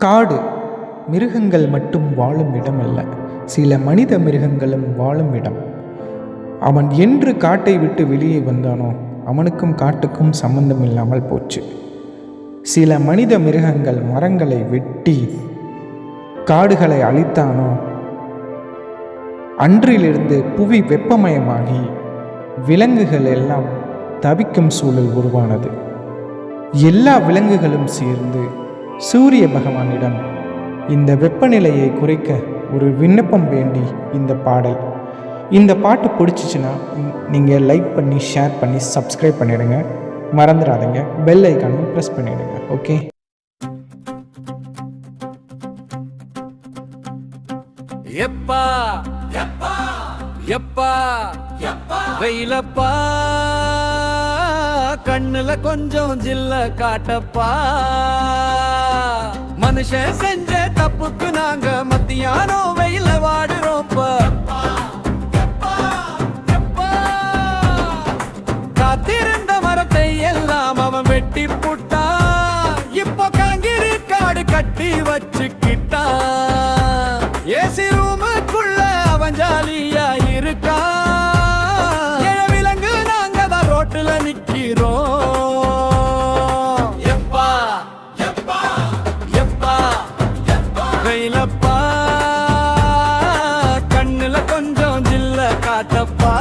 காடு மிருகங்கள் மட்டும் வாழும் இடமல்ல, சில மனித மிருகங்களும் வாழும் இடம். அவன் என்று காட்டை விட்டு வெளியே வந்தானோ அவனுக்கும் காட்டுக்கும் சம்பந்தம் இல்லாமல் போச்சு. சில மனித மிருகங்கள் மரங்களை வெட்டி காடுகளை அழித்தானோ அன்றிலிருந்து புவி வெப்பமயமாகி விலங்குகள் எல்லாம் தவிக்கும் சூழல் உருவானது. எல்லா விலங்குகளும் சேர்ந்து சூரிய பகவானிடம் இந்த வெப்பநிலையை குறைக்க ஒரு விண்ணப்பம் வேண்டி இந்த பாடல். இந்த பாட்டு பிடிச்சிச்சின்னா நீங்கள் லைக் பண்ணி, ஷேர் பண்ணி, சப்ஸ்கிரைப் பண்ணிடுங்க. மறந்துடாதீங்க, பெல் ஐக்கானையும் ப்ரெஸ் பண்ணிடுங்க. ஓகே. எப்பா எப்பா எப்பா எப்பா வெயிலப்பா, கண்ணுல கொஞ்சம் ஜில்ல காட்டப்பா. மனுஷன் செஞ்ச தப்புக்கு நாங்க மத்தியானம் வெயில வாடுறோம்ப்பா. காத்திருந்த மரத்தை எல்லாம் அவன் வெட்டி புட்டா. இப்போ காங்கிரி காடு கட்டி வச்சுக்கிட்டா. ஏசி ரூமுக்குள்ள அவன் ஜாலியா இருக்கா. விலங்கு நாங்க தான் ரோட்டுல நிக்கிறோம். எப்பா எப்பா எப்பா எப்பா வெயிலப்பா, கண்ணுல கொஞ்சம் ஜில்ல காட்டப்பா.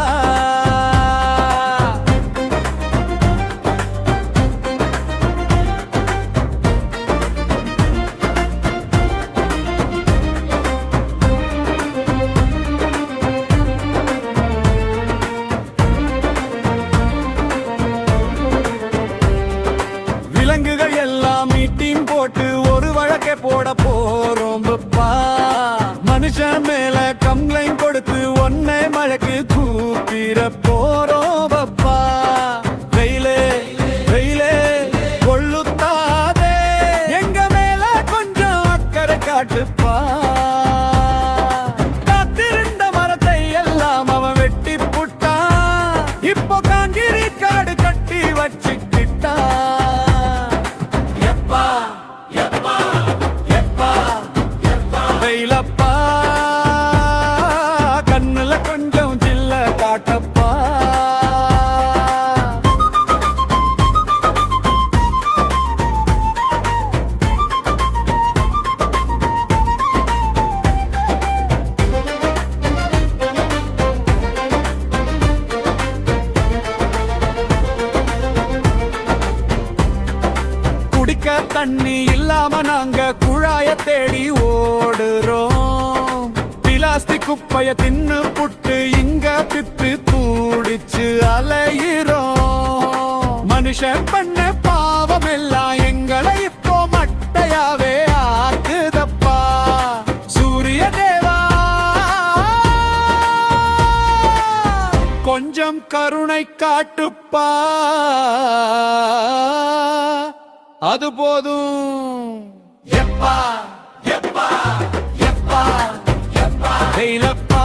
விலங்குகள் எல்லாம் மீட்டிங் போட்டு ஒரு வழக்கை போட போறோம் பப்பா. மனுஷன் மேல கம்ப்ளைண்ட் கொடுத்து ஒன்னே மழைக்கு கூப்பிட போறோம் பப்பா. வெயிலே வெயிலே கொள்ளுத்தாதே, எங்க மேல கொஞ்சம் அக்கறை காட்டுப்பா. காத்திருந்த மரத்தை எல்லாம் அவன் வெட்டி புட்டா. இப்போ காங்கிரி காடு கட்டி வச்சுக்கிட்டா. வெயிலப்பா, கண்ணுல கொஞ்சம் ஜில்ல காட்டப்பா. குடிக்க தண்ணி இல்லாம நாங்க குழாய தேடி ஓடுறோம். பிளாஸ்டிக் குப்பைய தின்னு புட்டு இங்க பித்து தூடிச்சு அலையிறோம். மனுஷன் பண்ண பாவம் எல்லாம் எங்களை இப்போ மட்டையாவே ஆக்குதப்பா. சூரிய தேவா, கொஞ்சம் கருணை காட்டுப்பா. அது போதும். எப்பா எப்பா எப்பா எப்பா வெயிலப்பா,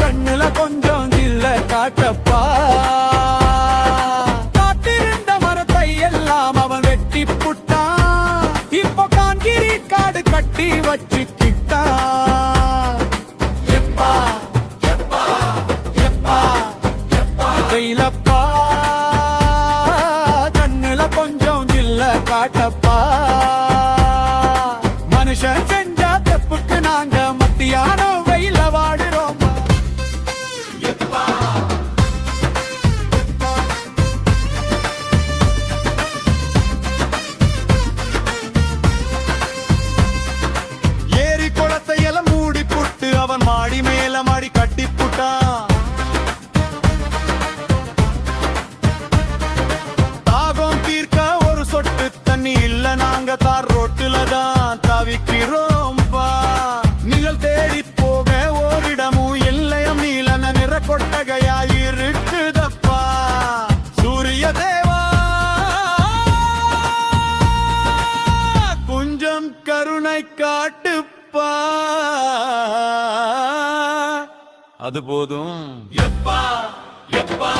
கண்ணுல கொஞ்சம் ஜில்ல காட்டப்பா. காத்திருந்த மரத்தை எல்லாம் அவன் வெட்டி புட்டான். இப்போ காங்கிரி காடு கட்டி வச்சுக்கிட்டா. எப்பா எப்பா எப்பா எப்பா வெயிலப்பா, கொஞ்சம் ஜில்ல காட்டப்பா. மனுஷன் செஞ்ச தப்புக்கு நாங்க மத்தியானம் வெயில வாடுறோம். ஏரி குளத்தை எல்லாம் மூடி புட்டு அவன் மாடி மேல மாடி கட்டி புட்டான். சொட்டு தண்ணி இல்ல, நாங்க தார் ரோட்டுல தான் தவிக்கிறோம். நிழல் தேடி போக ஓரிடமும் இல்லையம் நீலன நிற கொட்டகையா இருக்குதப்பா. சூரிய தேவா, கொஞ்சம் கருணை காட்டுப்பா. அது போதும். எப்பா எப்பா